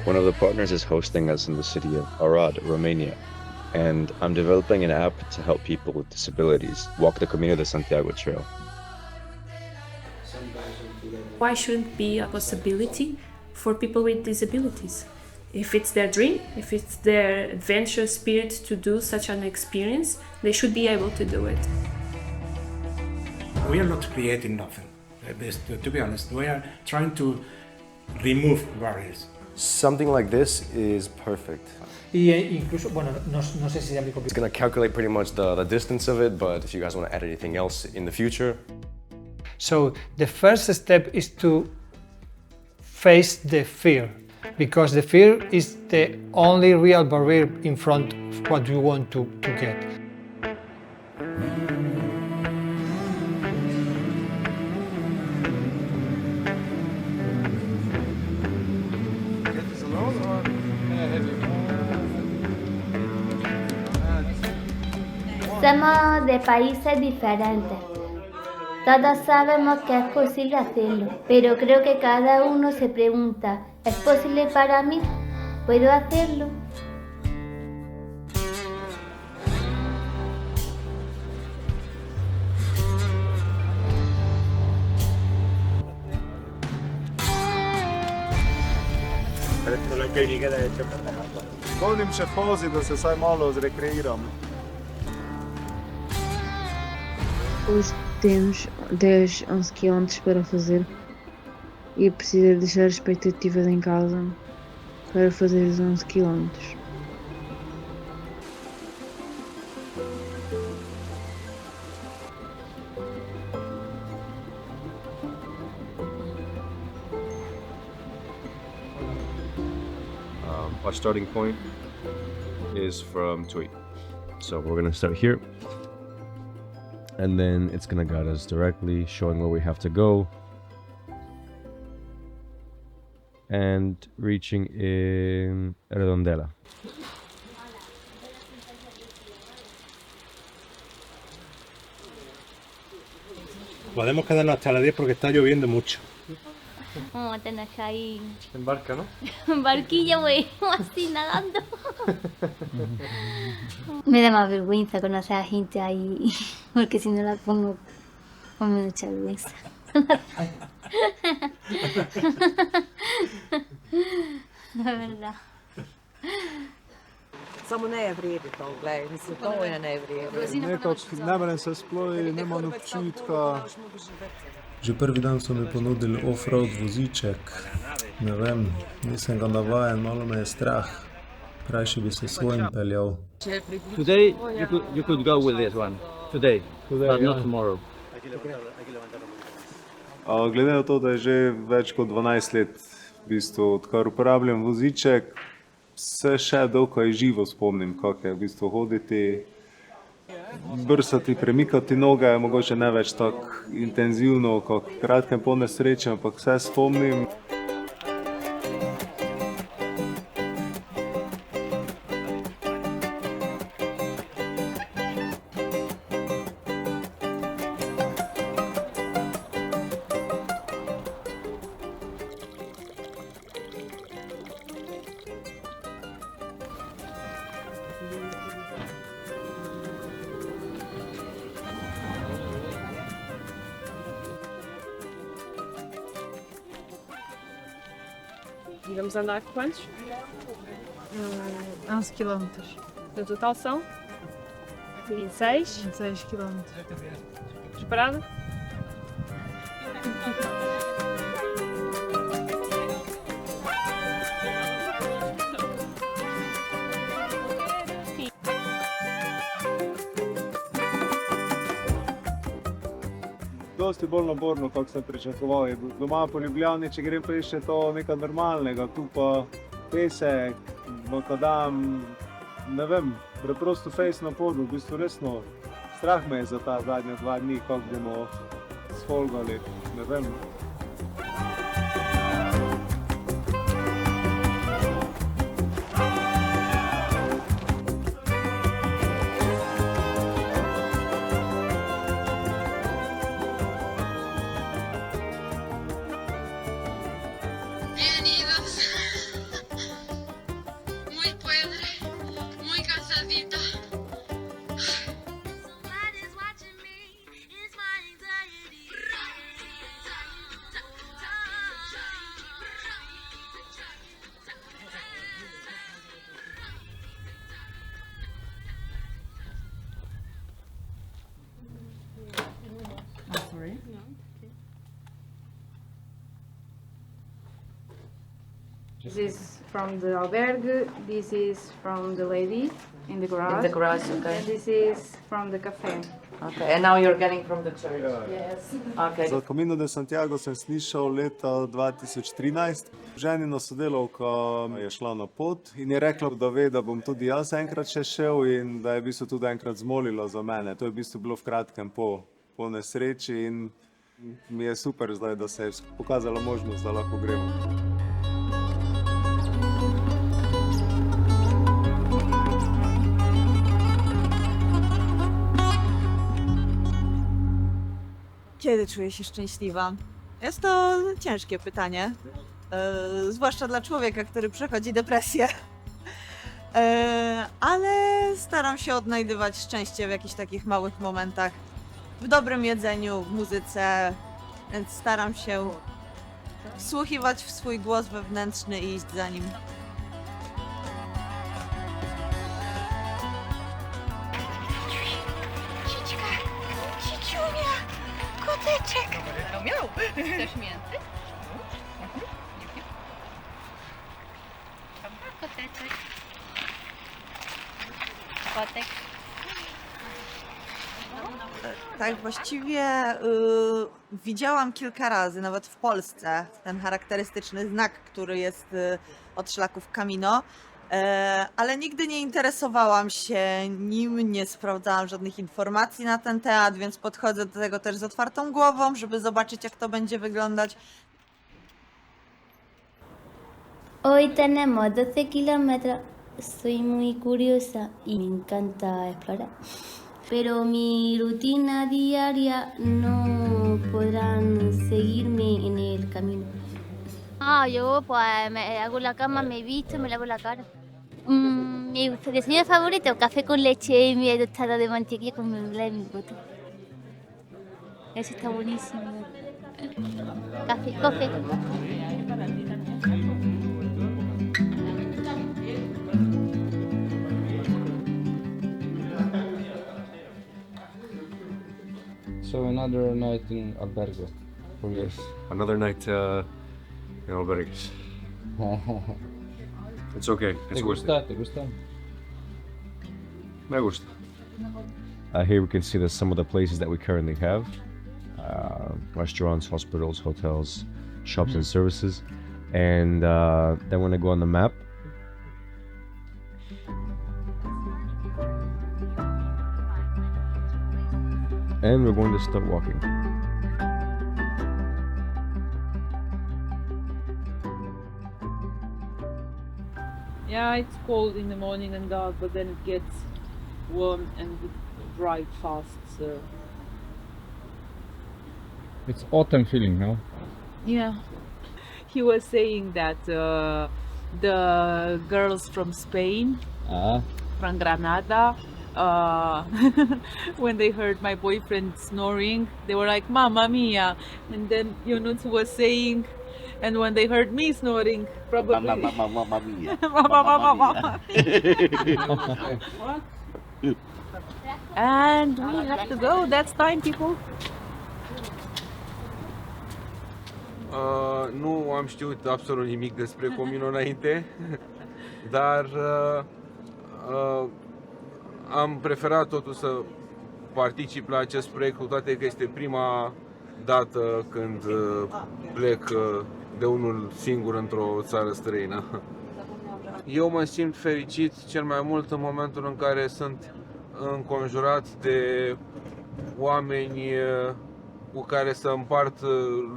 One of the partners is hosting us in the city of Arad, Romania, and I'm developing an app to help people with disabilities walk the Camino de Santiago trail. Why shouldn't be a possibility for people with disabilities? If it's their dream, if it's their adventure spirit to do such an experience, they should be able to do it. We are not creating nothing. To be honest, we are trying to remove barriers. Something like this is perfect. Y incluso, bueno, no sé si sea mi It's going to calculate pretty much the distance of it, but if you guys want to add anything else in the future. So the first step is to face the fear, because the fear is the only real barrier in front of what you want to get. Somos de países diferentes. Todos sabemos que es posible hacerlo, pero creo que cada uno se pregunta, ¿es posible para mí? ¿Puedo hacerlo? Polnim še vozi, da se vsaj malo zrekreiram. Hoje temos 10, 11 km para fazer e precisa deixar as expectativas em casa para fazer os 11 km. Our starting point is from Tui. So we're going to start here. And then it's going to guide us directly, showing where we have to go. And reaching in Redondela. Podemos quedarnos hasta las 10 porque está lloviendo mucho. Vamos a tener ahí En barca, ¿no? en barquilla, güey, así nadando. Me da más vergüenza conocer a gente ahí, porque si no la pongo, me da mucha vergüenza. Es verdad. Samo ne je vredno, glej, mislim, to je nevredno. Nekako ne morem se sploji, nemam občutka. Že prvi dan so mi ponudili off-road voziček. Ne vem, nisem ga navajen, malo me je strah. Rajši bi se svojim peljal. Today you could go with this one. Today, but not tomorrow. Glede na to, da je že več kot 12 let, v bistvu, odkar uporabljam voziček, se še dokaj živo spomnim, kako je v bistvu hoditi, brsati, premikati noge, mogoče ne več tako intenzivno, kot kratkem po nesreči, ampak vse spomnim. E vamos andar quantos? 11 km. No total são? 26. 26 km. Preparado? Dosti bolj naborno, kako sem pričakoval. Doma po Ljubljani, če grem pa še to nekaj normalnega, tu pa pesek, makadam, ne vem, preprosto fejs na podu, v bistvu resno. Strah me je za ta zadnja 2 dni, kako bomo sfolgali, ne vem. This is from the albergue, this is from the lady in the garage. In the garage, okay. And this is from the cafe. Okay, and now you're getting from the church. Yes. Okay. Za Camino de Santiago sem slišal leta 2013. Ženina sodelavka je šla na pot in je rekla, da ve, da bom tudi jaz enkrat še šel in da je v bistvu tudi enkrat zmolila za mene. To je v bistvu bilo v kratkem po nesreči in mi je super zdaj, da se je pokazala možnost, da lahko gremo. Kiedy czuję się szczęśliwa? Jest to ciężkie pytanie, zwłaszcza dla człowieka, który przechodzi depresję. Ale staram się odnajdywać szczęście w jakichś takich małych momentach, w dobrym jedzeniu, w muzyce, więc staram się wsłuchiwać w swój głos wewnętrzny i iść za nim. Koteczek! No miał! Chcesz mięty? Dobra, koteczek. Kotek. Tak, właściwie widziałam kilka razy, nawet w Polsce, ten charakterystyczny znak, który jest od szlaków Camino, ale nigdy nie interesowałam się nim, nie sprawdzałam żadnych informacji na ten temat, więc podchodzę do tego też z otwartą głową, żeby zobaczyć, jak to będzie wyglądać. Hoy tenemos 12 kilómetros. Soy muy curiosa y me encanta explorar. Pero mi rutina diaria no podrán seguirme en el camino. Yo pues me hago la cama, me visto, me lavo la cara. Mi desayuno favorito, café con leche y media tostada de mantequilla con mermelada y biscotti. Eso está buenísimo. Café. So another night in albergue for you. Yes, another night in albergues. It's okay. It's worth it. ¿Te gusta? Me gusta. Here we can see that some of the places that we currently have. Restaurants, hospitals, hotels, shops and services. And then when I go on the map, and we're going to start walking. Yeah, it's cold in the morning and dark, but then it gets warm and dry fast, so... It's autumn feeling, no? Yeah. He was saying that the girls from Spain, from Granada, when they heard my boyfriend snoring, they were like, "Mamma mia!" And then Yunus was saying, and when they heard me snoring, probably... Mamma mia. Mamma. What? And we have to go. That's time, people. Nu am știut absolut nimic despre Camino înainte, dar am preferat totuși să particip la acest proiect, cu toate că este prima dată când plec de unul singur într-o țară străină. Eu mă simt fericit cel mai mult în momentul în care sunt înconjurat de oameni cu care să împart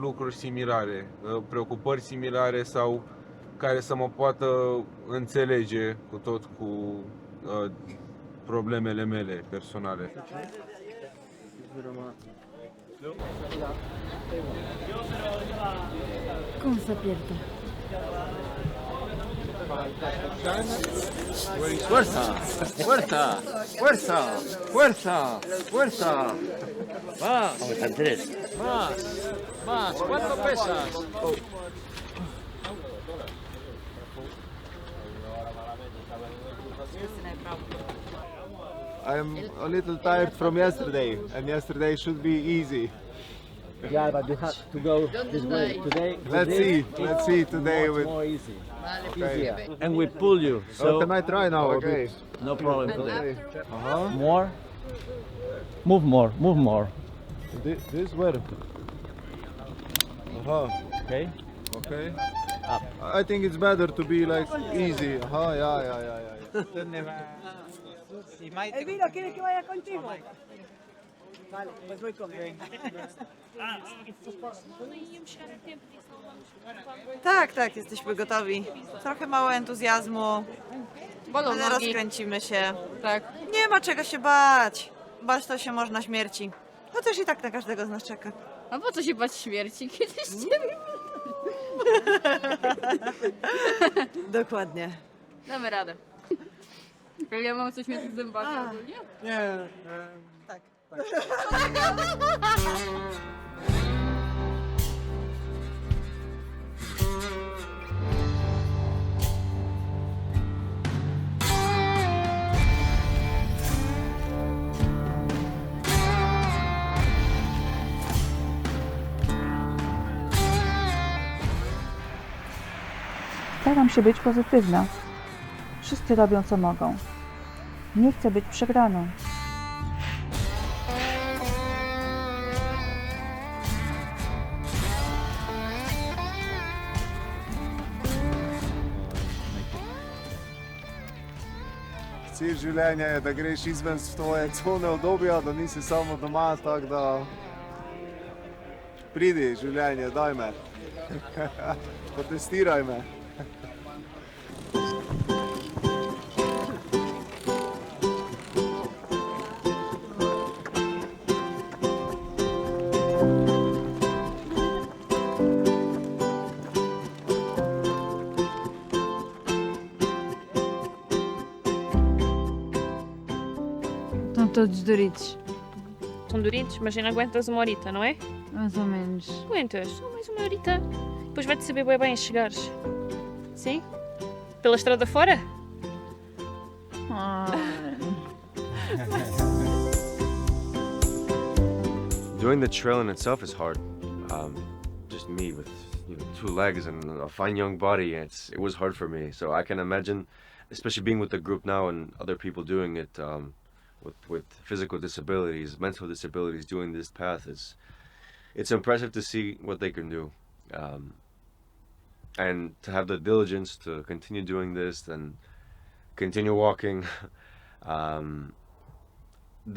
lucruri similare, preocupări similare sau care să mă poată înțelege cu problemele mele personale. ¿Cómo se aprieta? Fuerza, fuerza, fuerza, fuerza, fuerza. Más. Más. ¿Cuánto pesas? I'm a little tired from yesterday, and yesterday should be easy. Yeah, but you have to go this way today. Let's see today with more easy. And we pull you. So can I try now? Okay. No problem today. Uh-huh. More. Move more. Move more. This where? Okay. Okay. I think it's better to be like easy. Yeah. Elvira, ¿quieres que vaya contigo? Vale, pues voy con él. Tak, jesteśmy gotowi. Trochę mało entuzjazmu, ale rozkręcimy się. Tak. Nie ma czego się bać. Bać to się można śmierci. Chociaż i tak na każdego z nas czeka. A po co się bać śmierci? Kiedyś ciebie. Dokładnie. Damy radę. Ja mam coś między zębami ogólnie? Nie. Tak. Staram się być pozytywna. Wszyscy robią co mogą. Nie chcę być przegraną. Cilj življenja je, da greš izven svoje cone obdobja, da nisi samo doma, tako da pridi življenje, daj me. Potestiraj me. Estão todos doritos, São duritos, mas ainda aguentas uma horita, não é? mais ou menos. Aguentas, só mais uma horita. Depois vai-te saber bem a chegares. Sim? Pela estrada fora? Doing the trail in itself is hard. Just me with 2 legs and a fine young body. It was hard for me. So I can imagine, especially being with the group now and other people doing it with physical disabilities, mental disabilities, doing this path it's impressive to see what they can do, and to have the diligence to continue doing this and continue walking. That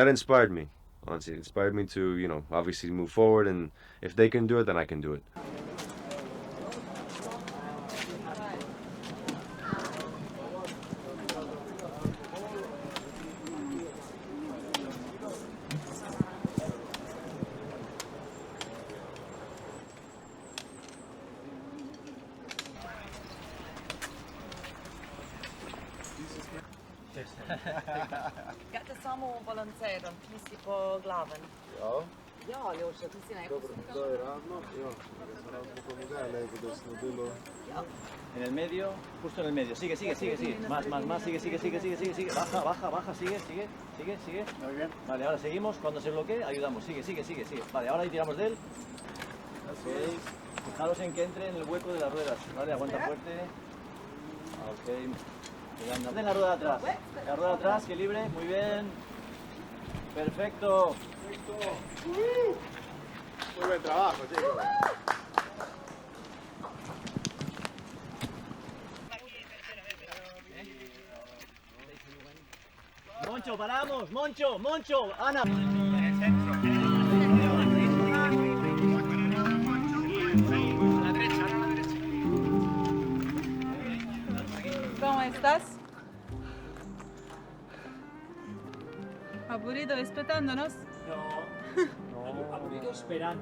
inspired me. Honestly, it inspired me to, obviously move forward, and if they can do it, then I can do it. Gate samo balanceram, ti si po glaven. Ja. Ja, Aljoša, ti si Dobro, to je ravno. Ja, ravno pomagaj, lepo desno delo. Ja. En el medio, justo en el medio. Sigue. Más. Sigue. Baja. Sigue. Muy bien. Vale, ahora seguimos. Cuando se bloquee, ayudamos. Sigue. Vale, ahora ahí tiramos de él. Ok. Fijaros en que entre en el hueco de las ruedas. Vale, aguanta fuerte. Ok. Hacen la rueda atrás. La rueda atrás, que libre. Muy bien. Perfecto. Muy buen trabajo, chicos. Moncho, paramos. Moncho. Ana. ¿Cómo estás? ¿Aburrido esperándonos? No, aburrido esperando.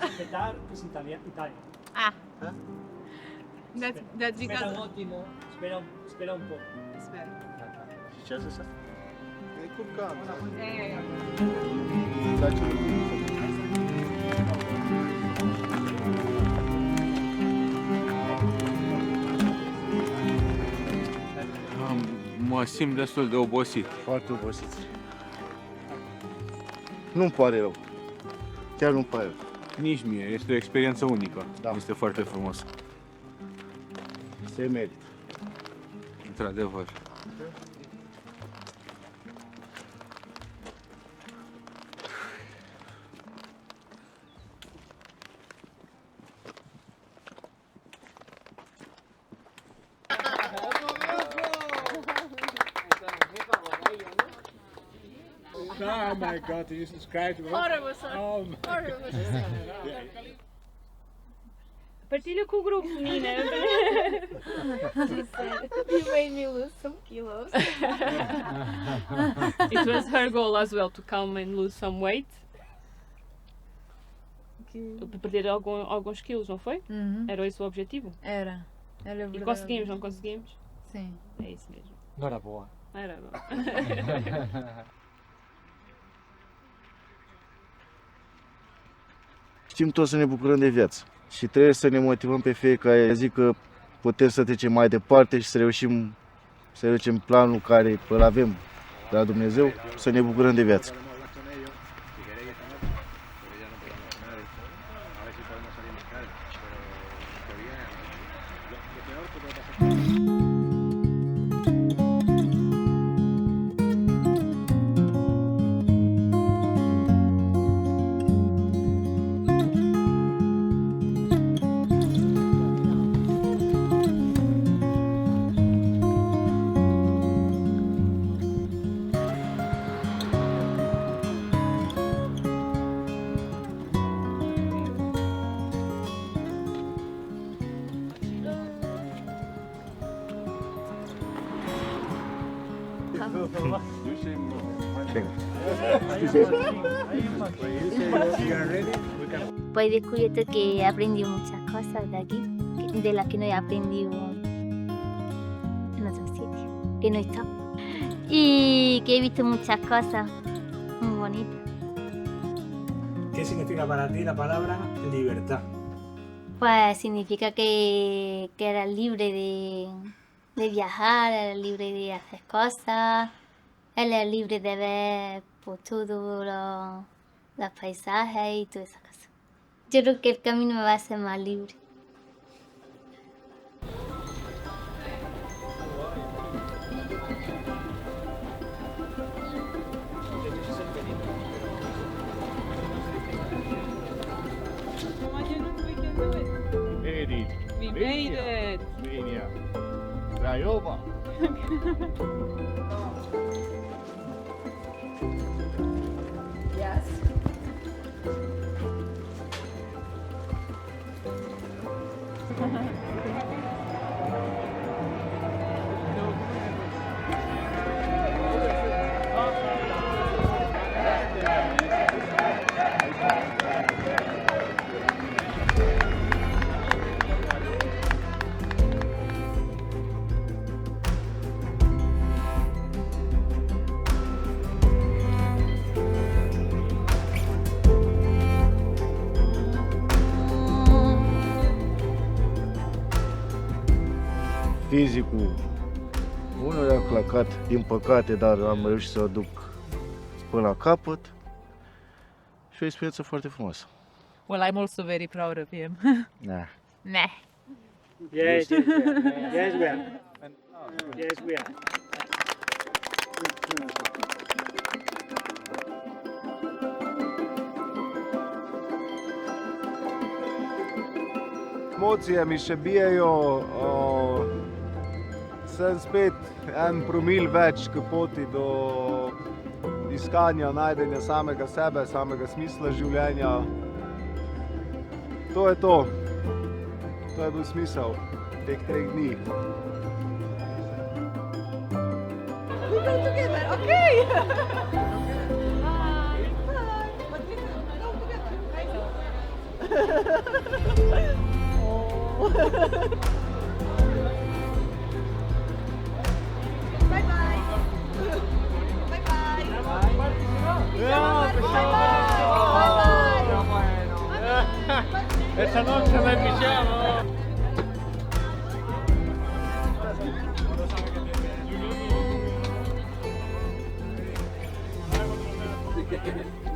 Espetar es Italia. Ah. That's Espera un because... attimo, spera un po'. Espera. C'è essa? È col cambio. Mă simt destul de obosit. Foarte obosit. Nu-mi pare rău. Chiar nu-mi pare rău. Nici mie, este o experiență unică. Este foarte frumos. Se merită. într-adevăr. Oh my God, you described it. Horrible, sir. Oh my Horrible. Partilha com o grupo, menina. She said, you made me lose some kilos. It was her goal as well to come and lose some weight. Perder alguns quilos, não foi? Era esse o objetivo? Era verdade. E conseguimos, não conseguimos? Sim. É isso mesmo. Não era boa. Era boa. Știm toți să ne bucurăm de viață și trebuie să ne motivăm pe fiecare zi că putem să trecem mai departe și să reușim să reducem planul care îl avem de la Dumnezeu, să ne bucurăm de viață. Pues he descubierto que he aprendido muchas cosas de aquí, de las que no he aprendido en otros sitios, que no he estado. Y que he visto muchas cosas muy bonitas. ¿Qué significa para ti la palabra libertad? Pues significa que eras libre de viajar, eres libre de hacer cosas, eres libre de ver pues, todos los paisajes y todas esas cosas. Yo creo que el camino me va a hacer más libre. We made it! Craiova! Yes. Fizicul, unul a clacat, din păcate, dar am reușit să o duc până la capăt și o experiență foarte frumoasă. Well, I'm also very proud of him. Da. Nah. Yes, yes, we are. Yes, we are. Yes, we are. Emocije mi še bijejo, sem spet en promil več k poti do iskanja, najdenja samega sebe, samega smisla življenja. To je to. To je bil smisel teh 3 dni. We go together, okay? Bye-bye. Bye-bye. Esta noche la inviciamo. Bye-bye.